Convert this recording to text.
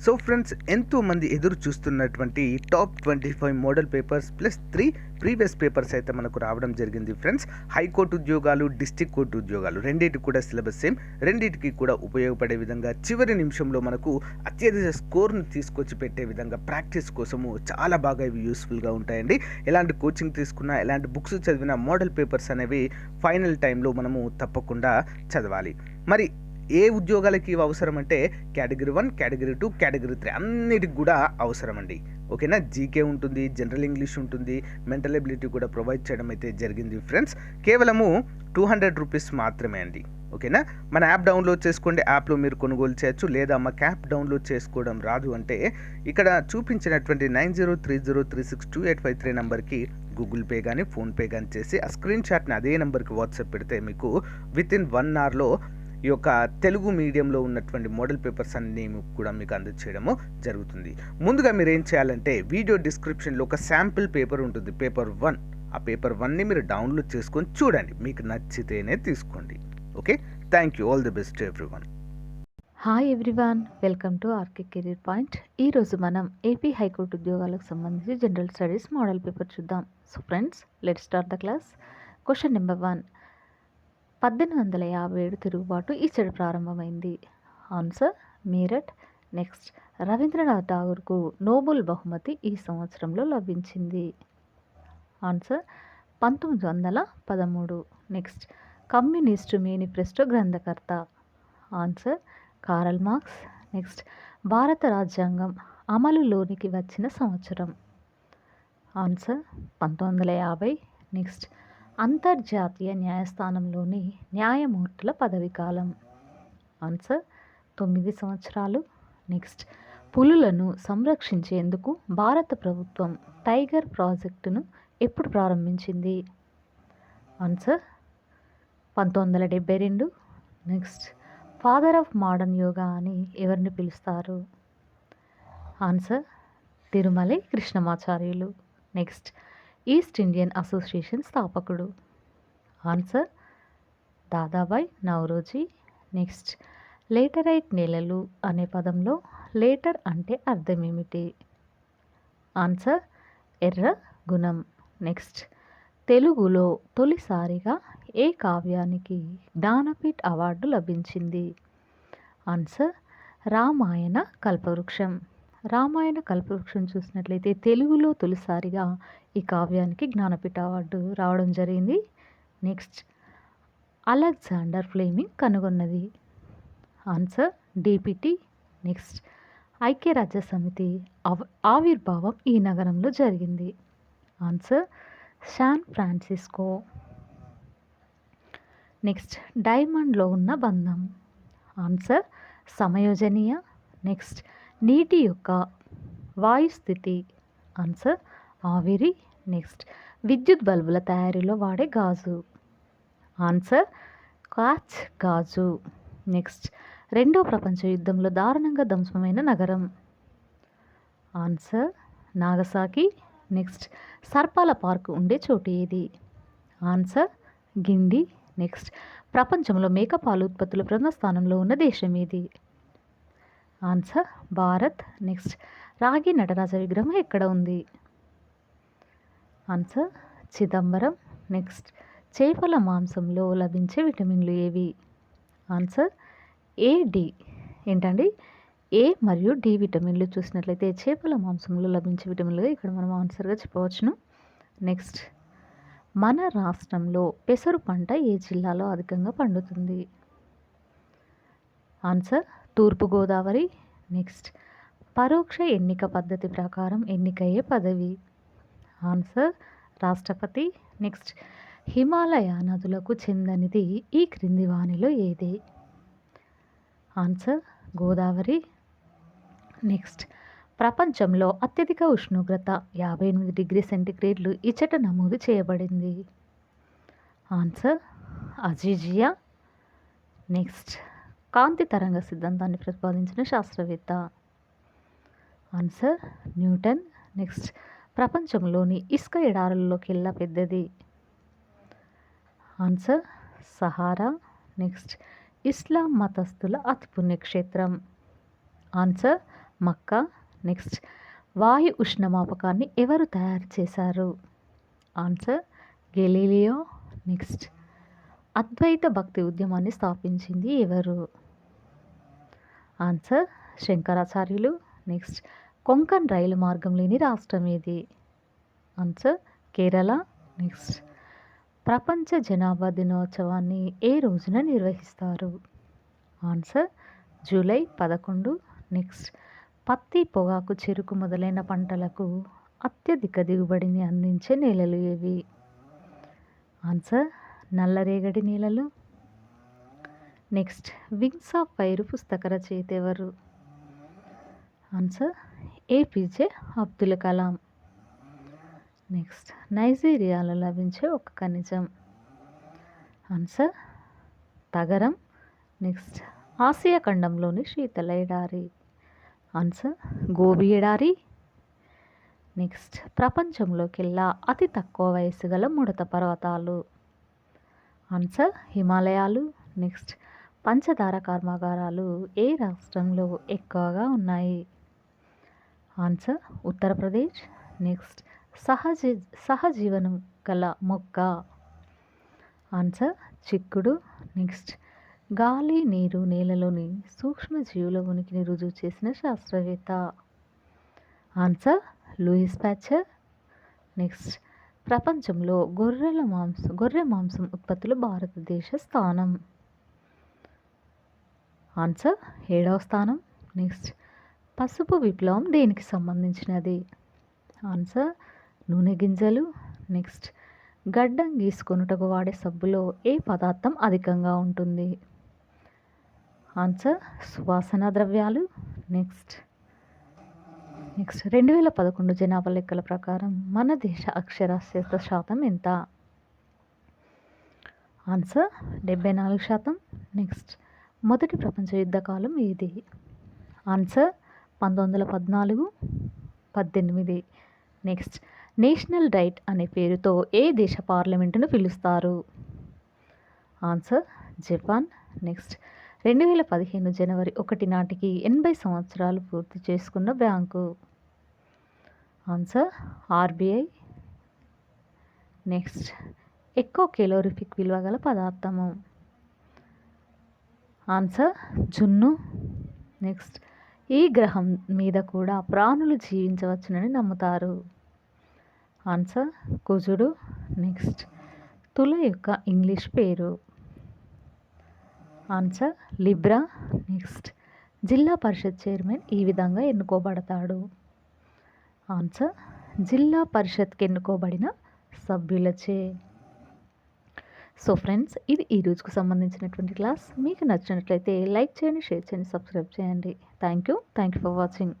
So friends, ఎంతోమంది ఎదురు చూస్తున్నటువంటి top 25 model papers plus 3 previous papers అయితే మనకు రావడం జరిగింది ఫ్రెండ్స్. హైకోర్టు ఉద్యోగాలు, డిస్టిక్ కోర్టు ఉద్యోగాలు రెండింటికి కూడా సిలబస్ సేమ్, రెండింటికి కూడా ఉపయోగపడే విధంగా చివరి నిమిషంలో మనకు అత్యధిక స్కోర్ను తీసుకొచ్చి పెట్టే విధంగా ప్రాక్టీస్ కోసము చాలా బాగా ఇవి యూస్ఫుల్గా ఉంటాయండి. ఎలాంటి కోచింగ్ తీసుకున్నా, ఎలాంటి బుక్స్ చదివినా మోడల్ పేపర్స్ అనేవి ఫైనల్ టైంలో మనము తప్పకుండా చదవాలి. మరి ఏ ఉద్యోగాలకి ఇవి అవసరం అంటే కేటగిరీ 1, కేటగిరీ 2, కేటగిరీ 3 అన్నిటికి కూడా అవసరం అండి. ఓకేనా. జీకే ఉంటుంది, జనరల్ ఇంగ్లీష్ ఉంటుంది, మెంటల్ ఎబిలిటీ కూడా ప్రొవైడ్ చేయడం అయితే జరిగింది ఫ్రెండ్స్. కేవలము 200 రూపీస్ మాత్రమే అండి. ఓకేనా. మన యాప్ డౌన్లోడ్ చేసుకోండి, యాప్లో మీరు కొనుగోలు చేయొచ్చు. లేదా మాకు యాప్ డౌన్లోడ్ చేసుకోవడం రాదు అంటే ఇక్కడ చూపించినటువంటి 9030362853 నెంబర్కి గూగుల్ పే కానీ, ఫోన్పే కానీ చేసి ఆ స్క్రీన్ షాట్ని అదే నెంబర్కి వాట్సాప్ పెడితే మీకు వితిన్ 1 అవర్లో ఈ యొక్క తెలుగు మీడియంలో ఉన్నటువంటి మోడల్ పేపర్స్ అన్నీ కూడా మీకు అందజేయడము జరుగుతుంది. ముందుగా మీరు ఏం చేయాలంటే వీడియో డిస్క్రిప్షన్లో ఒక శాంపిల్ పేపర్ ఉంటుంది, పేపర్ 1. ఆ పేపర్ 1ని మీరు డౌన్లోడ్ చేసుకొని చూడండి, మీకు నచ్చితేనే తీసుకోండి. Okay, thank you. All the best everyone. Hi everyone, welcome to RK career point. ఈరోజు మనం ఏపీ హైకోర్టు ఉద్యోగాలకు సంబంధించి జనరల్ స్టడీస్ మోడల్ పేపర్ చూద్దాం. So friends, let's start the class. Question number 1. 1857 తిరుగుబాటు ఇచ్చడి ప్రారంభమైంది. ఆన్సర్ మీరట్. నెక్స్ట్, రవీంద్రనాథ్ ఠాగూర్కు నోబెల్ బహుమతి ఈ సంవత్సరంలో లభించింది. ఆన్సర్ 1913. నెక్స్ట్, కమ్యూనిస్టు మేనిఫెస్టో గ్రంథకర్త. Answer Karl Marx. నెక్స్ట్, భారత రాజ్యాంగం అమలులోనికి వచ్చిన సంవత్సరం. ఆన్సర్ 1950. నెక్స్ట్, అంతర్జాతీయ న్యాయస్థానంలోని న్యాయమూర్తుల పదవీకాలం. ఆన్సర్ 9 సంవత్సరాలు. నెక్స్ట్, పులులను సంరక్షించేందుకు భారత ప్రభుత్వం టైగర్ ప్రాజెక్టును ఎప్పుడు ప్రారంభించింది? Answer 1972. Next, father of modern yoga అని ఎవరిని పిలుస్తారు? Answer Tirumalai Krishnamacharyulu. Next, East Indian Association స్థాపకుడు. Answer Dadabhai Naoroji. Next, laterite నేలలు అనే పదంలో లేటర్ అంటే అర్థం ఏమిటి? ఆన్సర్ ఎర్ర గుణం. నెక్స్ట్, తెలుగులో తొలిసారిగా ఏ కావ్యానికి జ్ఞానపీఠ్ అవార్డు లభించింది? ఆన్సర్ రామాయణ కల్పవృక్షం. రామాయణ కల్పవృక్షం చూసినట్లయితే తెలుగులో తొలిసారిగా ఈ కావ్యానికి జ్ఞానపీఠ అవార్డు రావడం జరిగింది. నెక్స్ట్, అలెగ్జాండర్ ఫ్లెమింగ్ కనుగొన్నది. Answer DPT. నెక్స్ట్, ఐక్యరాజ్య సమితి ఆవిర్భావం ఈ నగరంలో జరిగింది. Answer San Francisco. నెక్స్ట్, డైమండ్లో ఉన్న బంధం. ఆన్సర్ సమయోజనీయ. నెక్స్ట్, నీటి యొక్క వాయుస్థితి. ఆన్సర్ ఆవిరి. నెక్స్ట్, విద్యుత్ బల్బుల తయారీలో వాడే గాజు. ఆన్సర్ క్వార్ట్జ్ గాజు. నెక్స్ట్, రెండో ప్రపంచ యుద్ధంలో దారుణంగా ధ్వంసమైన నగరం. Answer Nagasaki. నెక్స్ట్, సర్పాల పార్కు ఉండే చోటు ఏది? ఆన్సర్ గిండి. నెక్స్ట్, ప్రపంచంలో మేక పాలు ఉత్పత్తుల ప్రథమ స్థానంలో ఉన్న దేశం ఏది? ఆన్సర్ భారత్. నెక్స్ట్, రాగి నటరాజ విగ్రహం ఎక్కడ ఉంది? ఆన్సర్ చిదంబరం. నెక్స్ట్, చేపల మాంసంలో లభించే విటమిన్లు ఏవి? ఆన్సర్ ఏ, డి. ఏంటండి? ఏ మరియు డి విటమిన్లు చూసినట్లయితే చేపల మాంసంలో లభించే విటమిన్లుగా ఇక్కడ మనం ఆన్సర్గా చెప్పవచ్చును. నెక్స్ట్, మన రాష్ట్రంలో పెసరు పంట ఏ జిల్లాలో అధికంగా పండుతుంది? ఆన్సర్ తూర్పుగోదావరి. నెక్స్ట్, పరోక్ష ఎన్నిక పద్ధతి ప్రకారం ఎన్నికయ్యే పదవి. ఆన్సర్ రాష్ట్రపతి. నెక్స్ట్, హిమాలయ నదులకు చెందనిది ఈ క్రింది వానిలో ఏది? ఆన్సర్ గోదావరి. నెక్స్ట్, ప్రపంచంలో అత్యధిక ఉష్ణోగ్రత 58 డిగ్రీ సెంటీగ్రేడ్లు ఇచ్చట నమోదు చేయబడింది. Answer Aziziya. నెక్స్ట్, కాంతి తరంగ సిద్ధాంతాన్ని ప్రతిపాదించిన శాస్త్రవేత్త. Answer Newton. నెక్స్ట్, ప్రపంచంలోని ఇసుక ఎడారుల్లోకెల్లా పెద్దది. Answer Sahara. నెక్స్ట్, ఇస్లాం మతస్థుల అతి పుణ్యక్షేత్రం. ఆన్సర్ మక్కా. నెక్స్ట్ వాయు ఉష్ణమాపకాన్ని ఎవరు తయారు చేశారు? Answer Galileo. నెక్స్ట్ అద్వైత భక్తి ఉద్యమాన్ని స్థాపించింది ఎవరు? ఆన్సర్ శంకరాచార్యులు. నెక్స్ట్ కొంకణ్ రైలు మార్గం లేని రాష్ట్రం ఏది? ఆన్సర్ కేరళ. నెక్స్ట్ ప్రపంచ జనాభా దినోత్సవాన్ని ఏ రోజున నిర్వహిస్తారు? Answer July 11. నెక్స్ట్ పత్తి, పొగాకు, చెరుకు మొదలైన పంటలకు అత్యధిక దిగుబడిని అందించే నేలలు ఏవి? ఆన్సర్ నల్లరేగడి నేలలు. నెక్స్ట్ వింగ్స్ ఆఫ్ ఫైర్ పుస్తక రచయిత ఎవరు? Answer APJ Abdul Kalam. Next నైజీరియాలో లభించే ఒక ఖనిజం? ఆన్సర్ తగరం. నెక్స్ట్ ఆసియా ఖండంలోని శీతల ఎడారి? ఆన్సర్ గోబీ ఎడారి. నెక్స్ట్ ప్రపంచంలోకెల్లా అతి తక్కువ వయసు గల ముడత పర్వతాలు? ఆన్సర్ హిమాలయాలు. నెక్స్ట్ పంచదార కర్మాగారాలు ఏ రాష్ట్రంలో ఎక్కువగా ఉన్నాయి? ఆన్సర్ ఉత్తరప్రదేశ్. నెక్స్ట్ సహజీవనం గల మొక్క? ఆన్సర్ చిక్కుడు. నెక్స్ట్ గాలి, నీరు, నేలలోని సూక్ష్మజీవుల ఉనికిని రుజువు చేసిన శాస్త్రవేత్త? Answer Louis Pasteur. నెక్స్ట్ ప్రపంచంలో గొర్రె మాంసం ఉత్పత్తిలో భారతదేశ స్థానం? ఆన్సర్ 7వ స్థానం. నెక్స్ట్ పసుపు విప్లవం దేనికి సంబంధించినది? ఆన్సర్ నూనె గింజలు. నెక్స్ట్ గడ్డం గీసుకొనుటకు వాడే సబ్బులో ఏ పదార్థం అధికంగా ఉంటుంది? ఆన్సర్ సువాసన ద్రవ్యాలు. నెక్స్ట్ 2011 జనాభా లెక్కల ప్రకారం మన దేశ అక్షరాస్యత శాతం ఎంత? ఆన్సర్ 74%. నెక్స్ట్ మొదటి ప్రపంచ యుద్ధ కాలం ఏది? ఆన్సర్ 1914, 18. నెక్స్ట్ నేషనల్ డైట్ అనే పేరుతో ఏ దేశ పార్లమెంటును పిలుస్తారు? Answer Japan. నెక్స్ట్ 2015 జనవరి 1 నాటికి 80 సంవత్సరాలు పూర్తి చేసుకున్న బ్యాంకు? Answer RBI. నెక్స్ట్ ఎక్కువ కెలోరిఫిక్ విలువ గల పదార్థము? ఆన్సర్ జున్ను. నెక్స్ట్ ఈ గ్రహం మీద కూడా ప్రాణులు జీవించవచ్చునని నమ్ముతారు? ఆన్సర్ కుజుడు. నెక్స్ట్ తుల యొక్క ఇంగ్లీష్ పేరు? Answer Libra. నెక్స్ట్ జిల్లా పరిషత్ చైర్మన్ ఈ విధంగా ఎన్నుకోబడతాడు? ఆన్సర్ జిల్లా పరిషత్కి ఎన్నుకోబడిన సభ్యులచే. సో ఫ్రెండ్స్, ఇది ఈ రోజుకు సంబంధించినటువంటి క్లాస్. మీకు నచ్చినట్లయితే లైక్ చేయండి, షేర్ చేయండి, సబ్స్క్రైబ్ చేయండి. Thank you for watching.